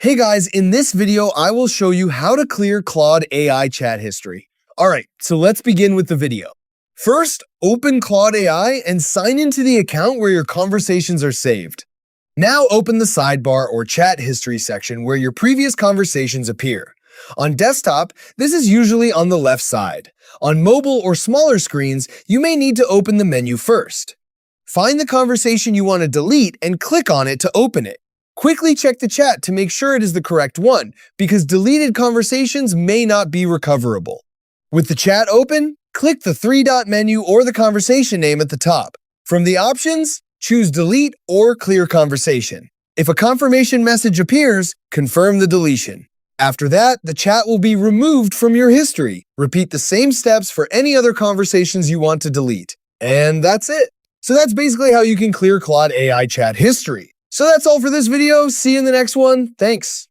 Hey guys, in this video, I will show you how to clear Claude AI chat history. Alright, so let's begin with the video. First, open Claude AI and sign into the account where your conversations are saved. Now open the sidebar or chat history section where your previous conversations appear. On desktop, this is usually on the left side. On mobile or smaller screens, you may need to open the menu first. Find the conversation you want to delete and click on it to open it. Quickly check the chat to make sure it is the correct one, because deleted conversations may not be recoverable. With the chat open, click the three-dot menu or the conversation name at the top. From the options, choose Delete or Clear Conversation. If a confirmation message appears, confirm the deletion. After that, the chat will be removed from your history. Repeat the same steps for any other conversations you want to delete. And that's it. So that's basically how you can clear Claude AI chat history. So that's all for this video. See you in the next one. Thanks.